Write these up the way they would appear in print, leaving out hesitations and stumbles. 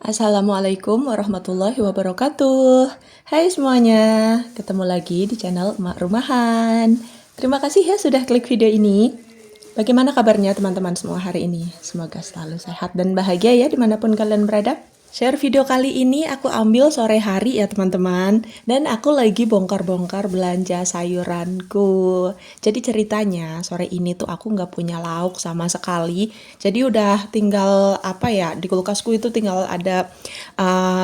Assalamualaikum warahmatullahi wabarakatuh. Hai semuanya, ketemu lagi di channel Emak Rumahan. Terima kasih ya sudah klik video ini. Bagaimana kabarnya teman-teman semua hari ini? Semoga selalu sehat dan bahagia ya dimanapun kalian berada. Share video kali ini aku ambil sore hari ya teman-teman. Dan aku lagi bongkar-bongkar belanja sayuranku. Jadi ceritanya sore ini tuh aku nggak punya lauk sama sekali. Jadi udah tinggal apa ya, di kulkasku itu tinggal ada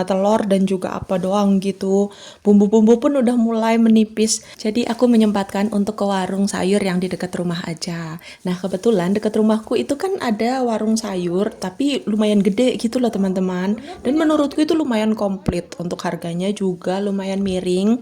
telur dan juga apa doang gitu. Bumbu-bumbu pun udah mulai menipis. Jadi aku menyempatkan untuk ke warung sayur yang di dekat rumah aja. Nah kebetulan dekat rumahku itu kan ada warung sayur tapi lumayan gede gitu loh teman-teman. Dan menurutku itu lumayan komplit, untuk harganya juga lumayan miring.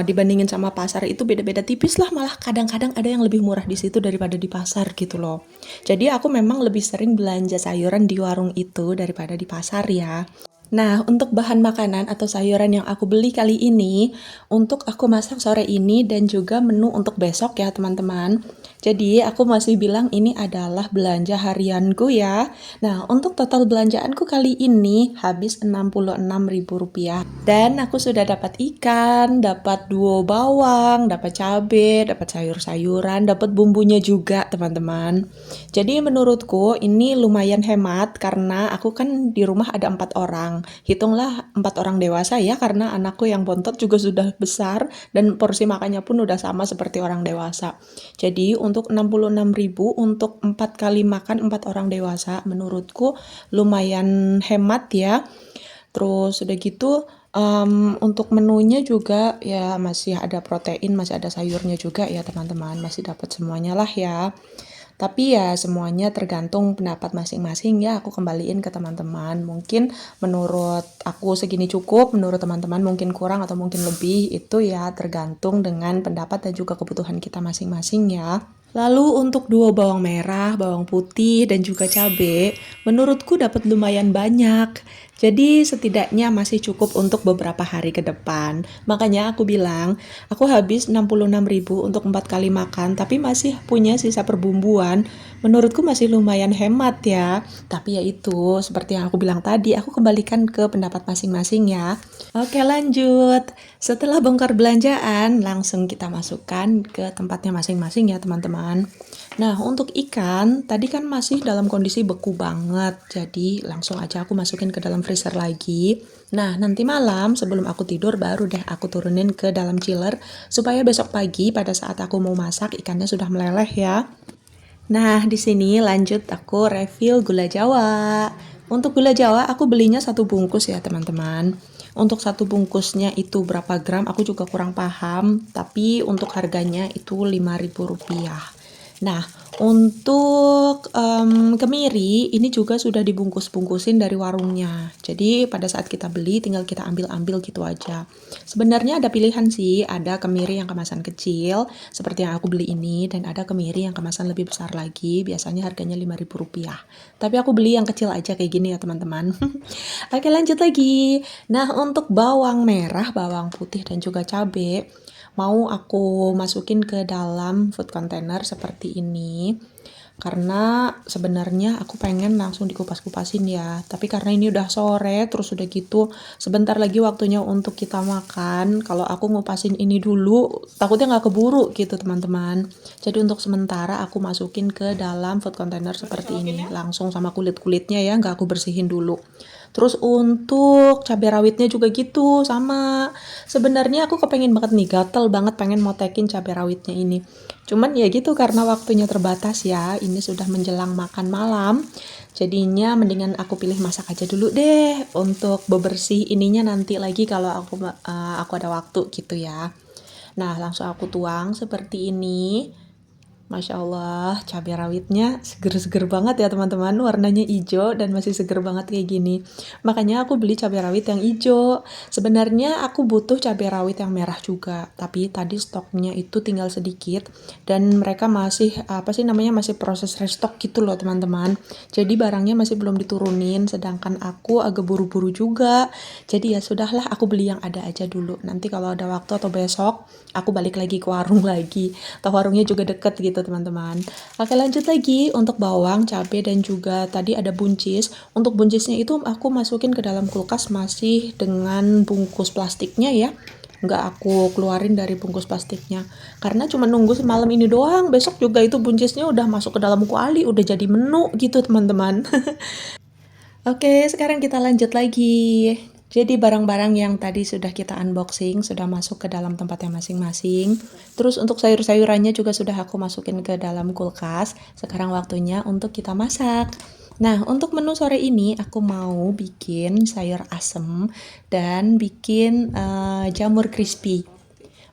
Dibandingin sama pasar itu beda-beda tipis lah, malah kadang-kadang ada yang lebih murah di situ daripada di pasar gitu loh. Jadi aku memang lebih sering belanja sayuran di warung itu daripada di pasar ya. Nah, untuk bahan makanan atau sayuran yang aku beli kali ini, untuk aku masak sore ini dan juga menu untuk besok ya teman-teman. Jadi aku masih bilang ini adalah belanja harianku ya. Nah, untuk total belanjaanku kali ini habis Rp66.000. Dan aku sudah dapat ikan, dapat duo bawang, dapat cabai, dapat sayur-sayuran, dapat bumbunya juga teman-teman. Jadi menurutku ini lumayan hemat karena aku kan di rumah ada 4 orang. Hitunglah 4 orang dewasa ya, karena anakku yang bontot juga sudah besar dan porsi makannya pun udah sama seperti orang dewasa. Jadi untuk 66.000 untuk 4 kali makan 4 orang dewasa menurutku lumayan hemat ya. Terus udah gitu untuk menunya juga ya masih ada protein, masih ada sayurnya juga ya teman-teman, masih dapat semuanya lah ya. Tapi ya semuanya tergantung pendapat masing-masing ya, aku kembaliin ke teman-teman. Mungkin menurut aku segini cukup, menurut teman-teman mungkin kurang atau mungkin lebih, itu ya tergantung dengan pendapat dan juga kebutuhan kita masing-masing ya. Lalu untuk duo bawang merah, bawang putih, dan juga cabai, menurutku dapat lumayan banyak. Jadi setidaknya masih cukup untuk beberapa hari ke depan. Makanya aku bilang, aku habis 66.000 untuk 4 kali makan, tapi masih punya sisa perbumbuan. Menurutku masih lumayan hemat ya. Tapi ya itu, seperti yang aku bilang tadi, aku kembalikan ke pendapat masing-masing ya. Oke lanjut. Setelah bongkar belanjaan, langsung kita masukkan ke tempatnya masing-masing ya teman-teman. Nah untuk ikan, tadi kan masih dalam kondisi beku banget. Jadi langsung aja aku masukin ke dalam freezer lagi. Nah nanti malam sebelum aku tidur baru deh aku turunin ke dalam chiller. Supaya besok pagi pada saat aku mau masak ikannya sudah meleleh ya. Nah, di sini lanjut aku refill gula Jawa. Untuk gula Jawa aku belinya 1 bungkus ya, teman-teman. Untuk 1 bungkusnya itu berapa gram aku juga kurang paham, tapi untuk harganya itu Rp5.000. Nah, untuk kemiri ini juga sudah dibungkus-bungkusin dari warungnya. Jadi pada saat kita beli tinggal kita ambil-ambil gitu aja. Sebenarnya ada pilihan sih, ada kemiri yang kemasan kecil seperti yang aku beli ini, dan ada kemiri yang kemasan lebih besar lagi, biasanya harganya Rp5.000. Tapi aku beli yang kecil aja kayak gini ya teman-teman. Oke lanjut lagi. Nah untuk bawang merah, bawang putih, dan juga cabai mau aku masukin ke dalam food container seperti ini. Karena sebenarnya aku pengen langsung dikupas-kupasin ya, tapi karena ini udah sore, terus udah gitu sebentar lagi waktunya untuk kita makan. Kalau aku ngupasin ini dulu takutnya nggak keburu gitu teman-teman. Jadi untuk sementara aku masukin ke dalam food container seperti ini langsung sama kulit-kulitnya ya, nggak aku bersihin dulu. Terus untuk cabai rawitnya juga gitu sama. Sebenarnya aku kepengen banget nih, gatel banget pengen motekin cabai rawitnya ini. Cuman ya gitu karena waktunya terbatas ya, ini sudah menjelang makan malam. Jadinya mendingan aku pilih masak aja dulu deh untuk bebersih ininya nanti lagi kalau aku ada waktu gitu ya. Nah, langsung aku tuang seperti ini. Masya Allah, cabai rawitnya seger-seger banget ya teman-teman, warnanya hijau dan masih seger banget kayak gini. Makanya aku beli cabai rawit yang hijau. Sebenarnya aku butuh cabai rawit yang merah juga, tapi tadi stoknya itu tinggal sedikit dan mereka masih masih proses restock gitu loh teman-teman. Jadi barangnya masih belum diturunin, sedangkan aku agak buru-buru juga. Jadi ya sudahlah, aku beli yang ada aja dulu. Nanti kalau ada waktu atau besok aku balik lagi ke warung lagi. Atau warungnya juga deket gitu gitu teman-teman. Oke, lanjut lagi untuk bawang, cabai, dan juga tadi ada buncis. Untuk buncisnya itu aku masukin ke dalam kulkas masih dengan bungkus plastiknya ya. Nggak aku keluarin dari bungkus plastiknya. Karena cuma nunggu semalam ini doang, besok juga itu buncisnya udah masuk ke dalam kuali, udah jadi menu gitu teman-teman. Oke, sekarang kita lanjut lagi. Jadi barang-barang yang tadi sudah kita unboxing sudah masuk ke dalam tempatnya masing-masing. Terus untuk sayur-sayurannya juga sudah aku masukin ke dalam kulkas. Sekarang waktunya untuk kita masak. Nah, untuk menu sore ini aku mau bikin sayur asem dan bikin jamur crispy.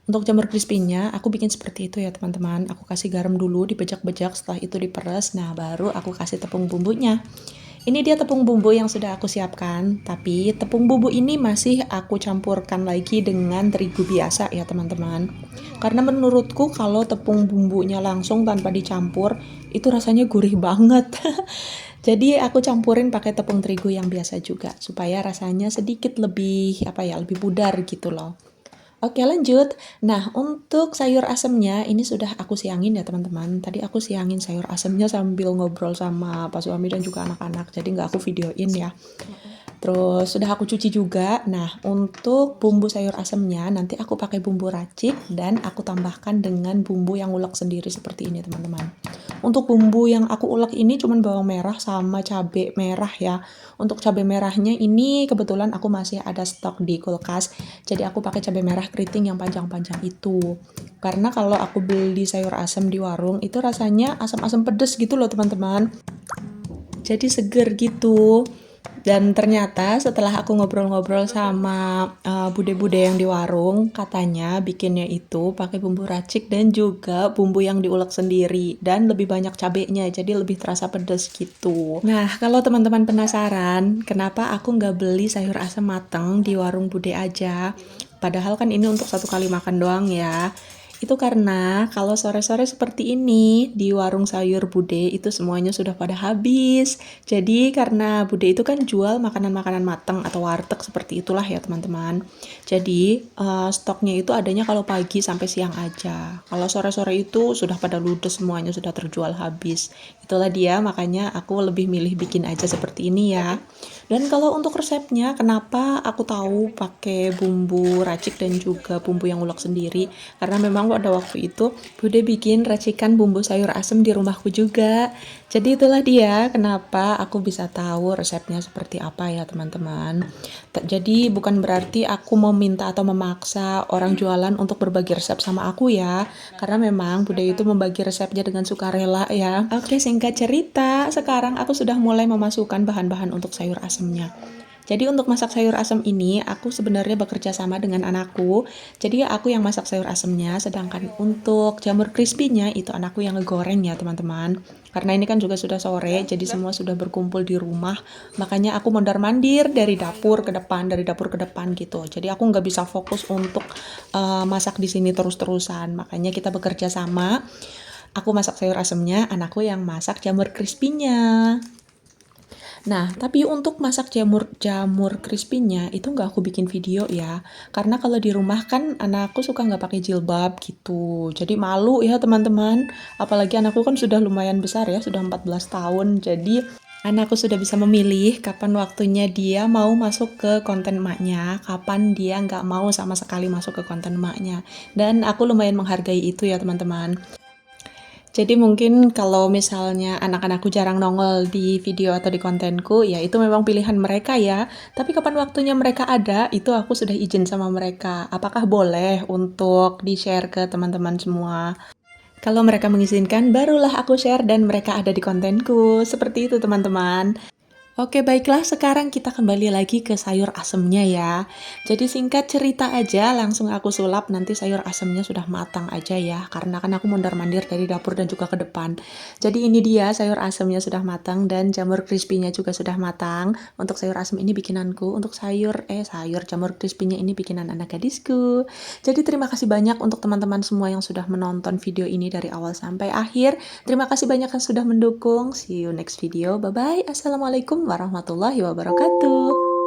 Untuk jamur crispy-nya aku bikin seperti itu ya teman-teman. Aku kasih garam dulu, dibejak-bejak, setelah itu diperes. Nah, baru aku kasih tepung bumbunya. Ini dia tepung bumbu yang sudah aku siapkan, tapi tepung bumbu ini masih aku campurkan lagi dengan terigu biasa ya teman-teman. Karena menurutku kalau tepung bumbunya langsung tanpa dicampur, itu rasanya gurih banget. Jadi aku campurin pakai tepung terigu yang biasa juga, supaya rasanya sedikit lebih, lebih pudar gitu loh. Oke, lanjut. Nah, untuk sayur asemnya ini sudah aku siangin ya teman-teman. Tadi aku siangin sayur asemnya sambil ngobrol sama Pak suami dan juga anak-anak. Jadi nggak aku videoin ya. Terus sudah aku cuci juga. Nah, untuk bumbu sayur asemnya nanti aku pakai bumbu racik dan aku tambahkan dengan bumbu yang ulek sendiri seperti ini teman-teman. Untuk bumbu yang aku ulek ini cuma bawang merah sama cabai merah ya. Untuk cabai merahnya ini kebetulan aku masih ada stok di kulkas. Jadi aku pakai cabai merah keriting yang panjang-panjang itu. Karena kalau aku beli sayur asem di warung itu rasanya asam-asam pedes gitu loh teman-teman. Jadi seger gitu. Dan ternyata setelah aku ngobrol-ngobrol sama bude-bude yang di warung, katanya bikinnya itu pakai bumbu racik dan juga bumbu yang diulek sendiri dan lebih banyak cabenya, jadi lebih terasa pedas gitu. Nah, kalau teman-teman penasaran kenapa aku nggak beli sayur asam mateng di warung bude aja, padahal kan ini untuk satu kali makan doang ya. Itu karena kalau sore-sore seperti ini di warung sayur Bude itu semuanya sudah pada habis. Jadi karena Bude itu kan jual makanan-makanan matang atau warteg seperti itulah ya teman-teman. Jadi stoknya itu adanya kalau pagi sampai siang aja. Kalau sore-sore itu sudah pada ludes semuanya sudah terjual habis. Itulah dia makanya aku lebih milih bikin aja seperti ini ya. Dan kalau untuk resepnya, kenapa aku tahu pakai bumbu racik dan juga bumbu yang ulek sendiri? Karena memang pada waktu itu Bude bikin racikan bumbu sayur asem di rumahku juga. Jadi itulah dia kenapa aku bisa tahu resepnya seperti apa ya teman-teman. Jadi bukan berarti aku meminta atau memaksa orang jualan untuk berbagi resep sama aku ya. Karena memang Bude itu membagi resepnya dengan sukarela ya. Oke, singkat cerita, sekarang aku sudah mulai memasukkan bahan-bahan untuk sayur asemnya. Jadi untuk masak sayur asam ini, aku sebenarnya bekerja sama dengan anakku. Jadi aku yang masak sayur asamnya, sedangkan untuk jamur crispy-nya itu anakku yang ngegoreng ya teman-teman. Karena ini kan juga sudah sore, jadi semua sudah berkumpul di rumah. Makanya aku mondar-mandir dari dapur ke depan gitu. Jadi aku nggak bisa fokus untuk masak di sini terus-terusan. Makanya kita bekerja sama. Aku masak sayur asamnya, anakku yang masak jamur crispy-nya. Nah, tapi untuk masak jamur crispy-nya itu nggak aku bikin video ya. Karena kalau di rumah kan anakku suka nggak pakai jilbab gitu. Jadi malu ya teman-teman. Apalagi anakku kan sudah lumayan besar ya, sudah 14 tahun. Jadi anakku sudah bisa memilih kapan waktunya dia mau masuk ke konten emaknya, kapan dia nggak mau sama sekali masuk ke konten emaknya. Dan aku lumayan menghargai itu ya teman-teman. Jadi mungkin kalau misalnya anak-anakku jarang nongol di video atau di kontenku, ya itu memang pilihan mereka ya. Tapi kapan waktunya mereka ada, itu aku sudah izin sama mereka. Apakah boleh untuk di-share ke teman-teman semua? Kalau mereka mengizinkan, barulah aku share dan mereka ada di kontenku. Seperti itu teman-teman. Oke, baiklah, sekarang kita kembali lagi ke sayur asemnya ya. Jadi singkat cerita aja, langsung aku sulap, nanti sayur asemnya sudah matang aja ya. Karena kan aku mondar-mandir dari dapur dan juga ke depan. Jadi ini dia sayur asemnya sudah matang dan jamur crispy-nya juga sudah matang. Untuk sayur asem ini bikinanku, untuk jamur crispy-nya ini bikinan anak gadisku. Jadi terima kasih banyak untuk teman-teman semua yang sudah menonton video ini dari awal sampai akhir. Terima kasih banyak yang sudah mendukung. See you next video. Bye-bye. Assalamualaikum warahmatullahi wabarakatuh.